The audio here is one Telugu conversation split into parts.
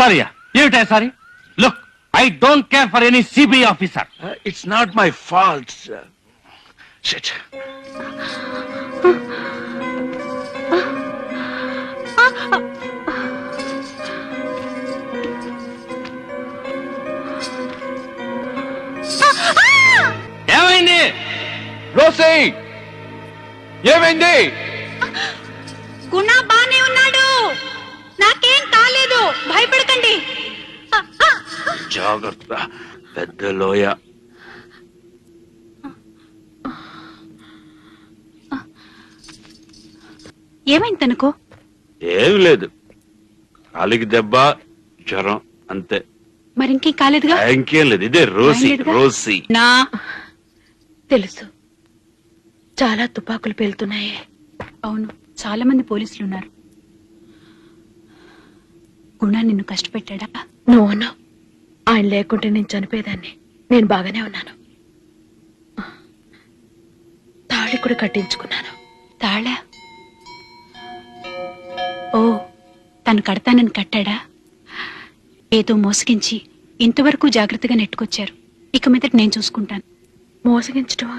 Sorry, sorry. Look, I don't care for any CBI officer. It's not my fault. Shit. ఏమైంది? రోసీ, ఏమైంది? గుణ బానే ఉన్నాడు, నాకేం కాలేదు, భయపడకండి. జాగ్రత్త, పెద్ద లోయ. ఏమైంది తనకు? ఏమి లేదు, కాలికి దెబ్బ, జ్వరం అంతే. మరి ఇంకేం కాలేదుగా? ఇంకేం లేదు. ఇదే రోసీ. రోసీ నా తెలుసు, చాలా తుపాకులు పేలుతున్నాయి. అవును, చాలా మంది పోలీసులు ఉన్నారు. గుణ నిన్ను కష్టపెట్టాడా? నో, ఆయన లేకుంటే నేను చనిపోయేదాన్ని. నేను బాగానే ఉన్నాను. తాళి కూడా కట్టించుకున్నాను. తాళా? ఓ, తను కడతానని కట్టాడా? ఏదో మోసగించి ఇంతవరకు జాగ్రత్తగా నెట్టుకొచ్చారు. ఇక మీదట నేను చూసుకుంటాను. మోసగించటమా?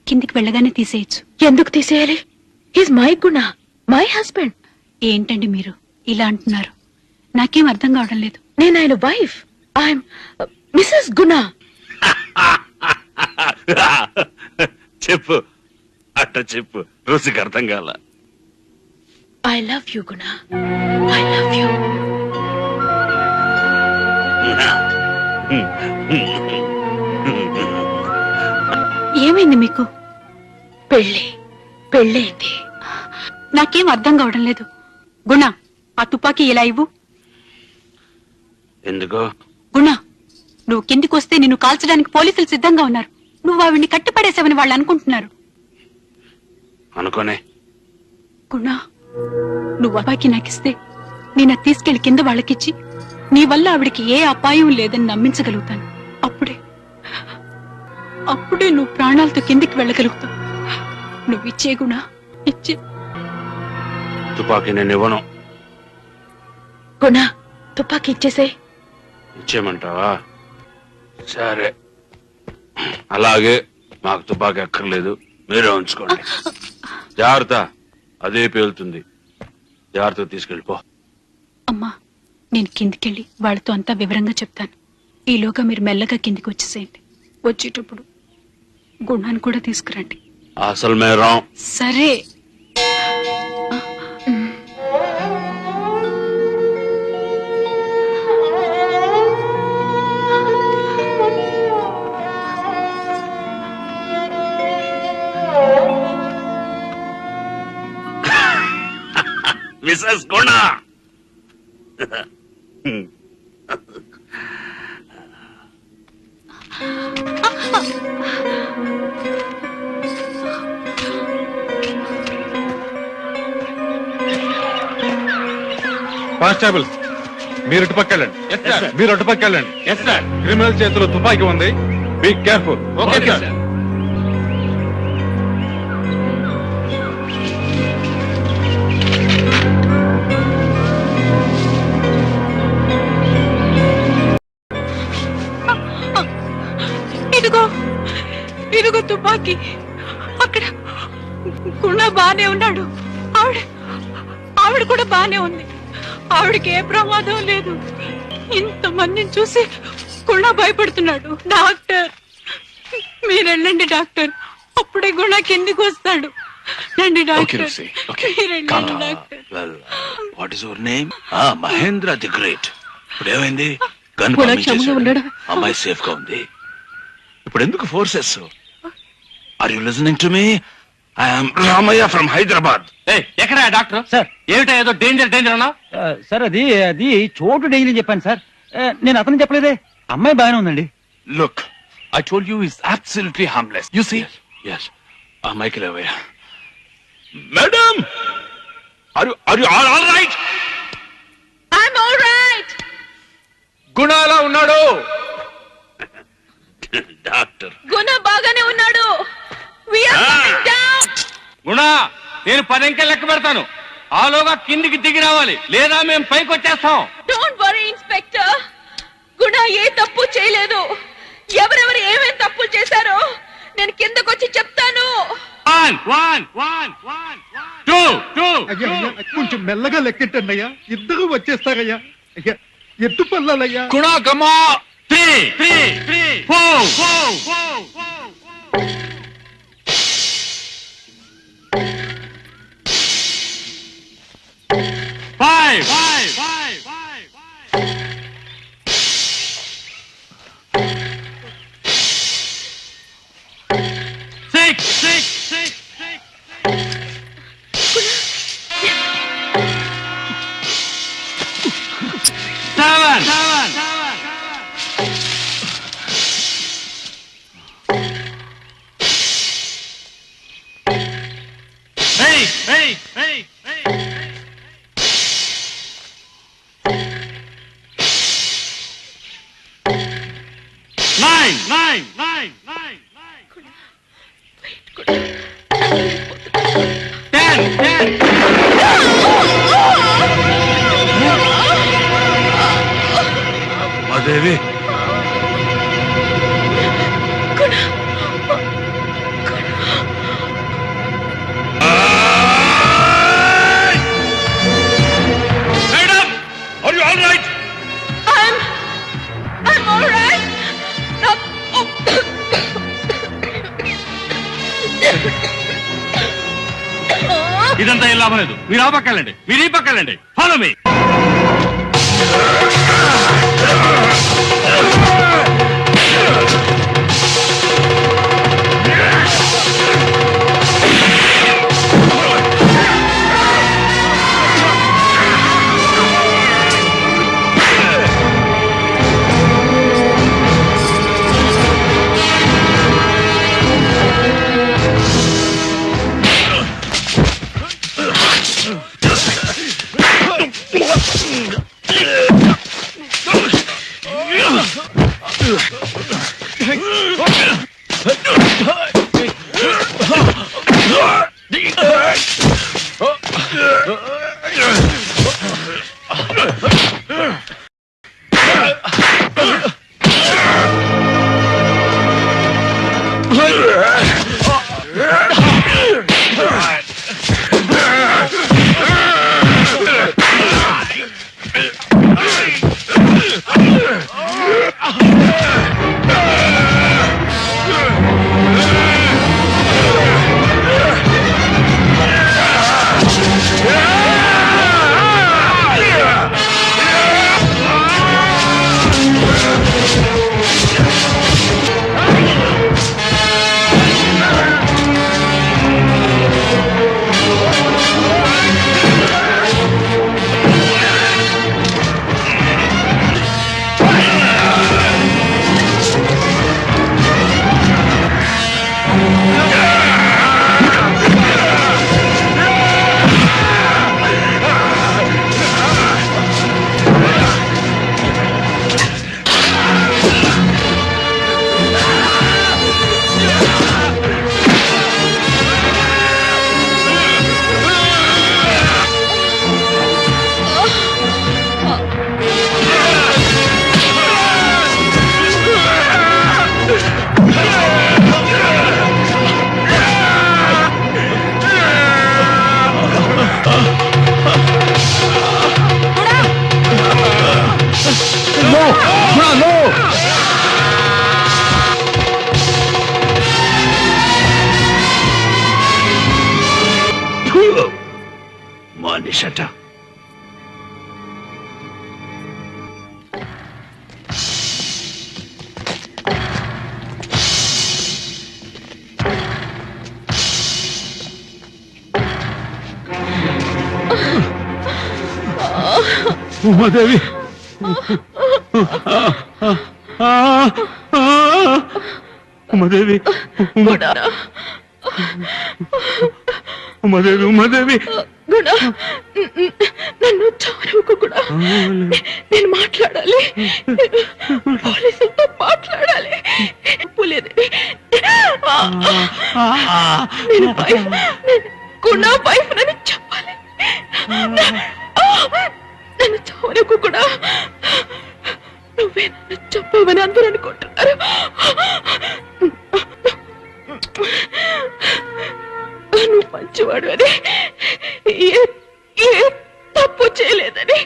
కిందికి వెళ్ళగానే తీసేయచ్చు. ఎందుకు తీసేయాలి? He's my Guna, my husband. ఏంటండి మీరు ఇలా అంటున్నారు? నాకేం అర్థం కావడం లేదు. నేను ఆయన వైఫ్. ఐఎమ్ మిసెస్ గుణ. చెప్పు, అట్ట చెప్పు. రోసీకి అర్థం కాల. I love you Guna, I love you. ఏమైంది మీకు? పెళ్ళైంది. నాకేం అర్థం కావడం లేదు. గుణ, ఆ తుపాకీ ఇలా ఇవ్వు. ఎందుకో? గుణ, నువ్వు కిందికి వస్తే నిన్ను కాల్చడానికి పోలీసులు సిద్ధంగా ఉన్నారు. నువ్వు ఆవిడ్ని కట్టిపడేసావని వాళ్ళు అనుకుంటున్నారు. అనుకోనే. గుణ, నువ్వు అబ్బాయికి నాకిస్తే నేను అది తీసుకెళ్లి కింద వాళ్ళకిచ్చి నీ వల్ల ఆవిడికి ఏ అపాయం లేదని నమ్మించగలుగుతాను. అప్పుడే నువ్వు ప్రాణాలతో కిందికి వెళ్ళగలుగుతావు. నువ్వు ఇచ్చే గుణ, ఇచ్చే. తుపాకీ నేను ఇవ్వను. గుణ, తుపాకీ ఇచ్చేసే. ఇచ్చేయమంటావా? సరే, అలాగే. మాకు తుపాకీ అక్కర్లేదు, మీరే ఉంచుకోండి. జాగ్రత్త, అదే పేలుతుంది. జాగ్రత్త తీసుకెళ్ళిపో. అమ్మా, నేను కిందికెళ్ళి వాళ్ళతో అంతా వివరంగా చెప్తాను. ఈలోగా మీరు మెల్లగా కిందికి వచ్చేసేయండి. వచ్చేటప్పుడు గుణాన్ని కూడా తీసుకురండి. అసలు మేరం. సరే. మిసెస్ గుణ. కానిస్టేబుల్, మీరు అటుపక్కెళ్ళండి. మీరు అటుపక్కెళ్ళండి. క్రిమినల్ చేతిలో తుపాకీ ఉంది. Be careful. Okay sir. ఇదిగో తుపాకీ. అక్కడ గుణ బానే ఉన్నాడు. ఆవిడ కూడా బానే ఉంది. ఆవిడకి ఏ ప్రమాదం లేదు. ఇంతమందిని చూసి గుణ భయపడుతున్నాడు. డాక్టర్, మీరెళ్ళండి డాక్టర్. అప్పుడే గుణ కిందికి వస్తాడు. రండి doctor. What is your name? Mahendra the great. ఇప్పుడు ఏమైంది? గన్ అమ్మాయి సేఫ్ గా ఉంది. ఇప్పుడు ఎందుకు forces? Are you listening to me? I'm Ramayya from Hyderabad. ఎక్కడ డాక్టర్? సార్, ఏమిటా ఏదో డేంజర్ అన్నా? సార్, అది చోటు డేంజర్ అని చెప్పాను సార్. నేను అతను చెప్పలేదే. అమ్మాయి బాగానే ఉందండి. Look, I told you is absolutely harmless. You see? yes. అమ్మాయికి లేవయ్యా. Madam, are you all right? I'm all right. Guna ఎలా ఉన్నాడు? డాక్టర్, గుణ బాగానే ఉన్నాడు. We are coming down. గుణ, నేను 10 అంకెలు లెక్క పెడతాను. ఆలోగా కిందికి దిగి రావాలి, లేదా మేము పైకి వచ్చేస్తాం. డోంట్ వరీ ఇన్స్పెక్టర్, గుణ ఏ తప్పు చేయలేదు. ఎవరెవరు ఏమేం తప్పులు చేశారో నేను కిందకొచ్చి చెప్తాను. కొంచెం మెల్లగా లెక్కెట్టండి అయ్యా, ఇద్దరు వచ్చేస్తారయ్యా. అయ్యా ఎత్తు పల్లాలయ్యా. గుణా కమా 3 4 5 6 7 8 9 10 Umadevi, Are you all right? I'm all right. ఇదంతా ఏం లాభం లేదు. మీరు ఆ పక్కెళ్ళండి, మీరు ఈ పక్కెళ్ళండి. Follow me. మానిషట. ఉమాదేవి, ఉమాదేవి, ఉమాదేవి, ఉమాదేవి. గుణ, నన్ను చారుకు కూడా నేను మాట్లాడాలి, పోలీసులతో మాట్లాడాలి. పులేదేవి, నేను గుణ వైఫ్ నన్ను చెప్పాలి. వరకు కూడా నువ్వే నన్ను చెప్పవని అందరూ అనుకుంటున్నారు. నువ్వు మంచివాడు అని, ఏ తప్పు చేయలేదని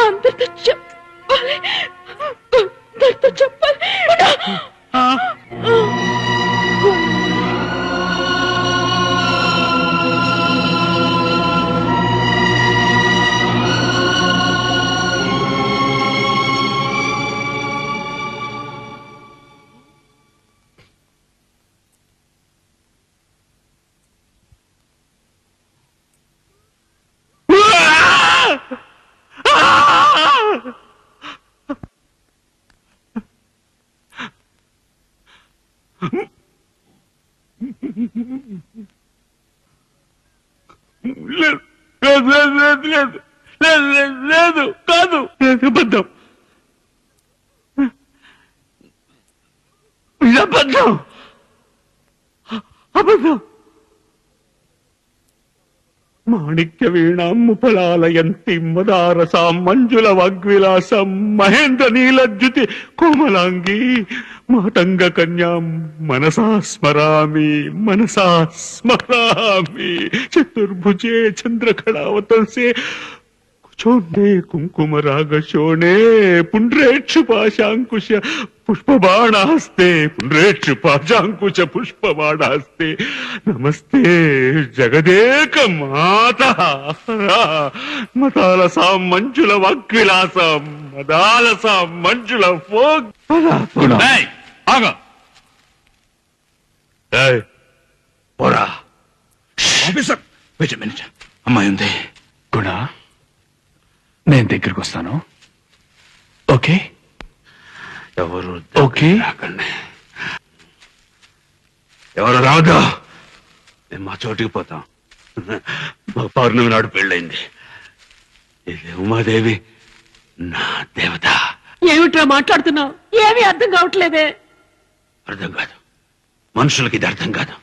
అందరితో చెప్పాలి, అందరితో చెప్పాలి. లేదు కాదు, అబద్ధం, అబద్ధం, అబద్ధం. మాణిక్య వీణాం ముఫలాలయంతి మదారసాం మంజుల వాగ్విలాసం మహేంద్ర నీలజ్యుతి కోమలాంగి మాతంగ కన్యాం మనసా స్మరామి, మనసా స్మరామి. చతుర్భుజే చంద్రకళావతల్సే కుచోండే కుంకుమ రాగశోణే పుండ్రేక్షు పాశాంకుశ పుష్పబాణాస్తే, పుండ్రేక్షు పాశాంకుశ పుష్పబాణాస్తే. నమస్తే జగదేక మాత మతాలసాం మంజుల వాగ్విలాసం మదాలసాం మంజుల ఫోగ్. ఆగో. పోరా ఆఫీసర్, వెయిట్ ఎ మినిట్. అమ్మాయి ఉంది. గుణ, నేను దగ్గరికి వస్తాను. ఓకే ఎవరు ఓకే. రాకండి, ఎవరు రావద్దు. మేము మా చోటికి పోతాం. మా పౌర్ణమి నాడు పెళ్ళైంది. ఇది ఉమాదేవి, నా దేవత. ఏమిట్రా మాట్లాడుతున్నావు? ఏమీ అర్థం కావట్లేదే. అర్థం కాదు, మనుషులకి ఇది అర్థం కాదు.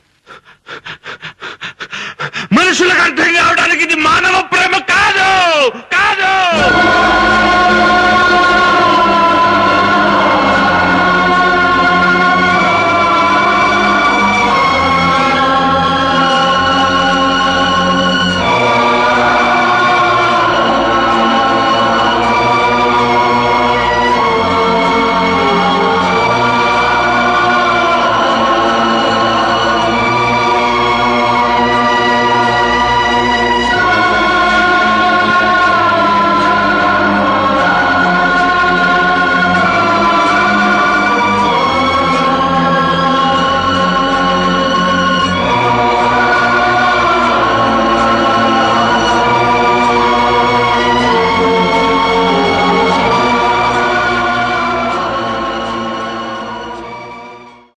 మనుషులకు అర్థం కావడానికి ఇది మానవ ప్రేమ కాదు.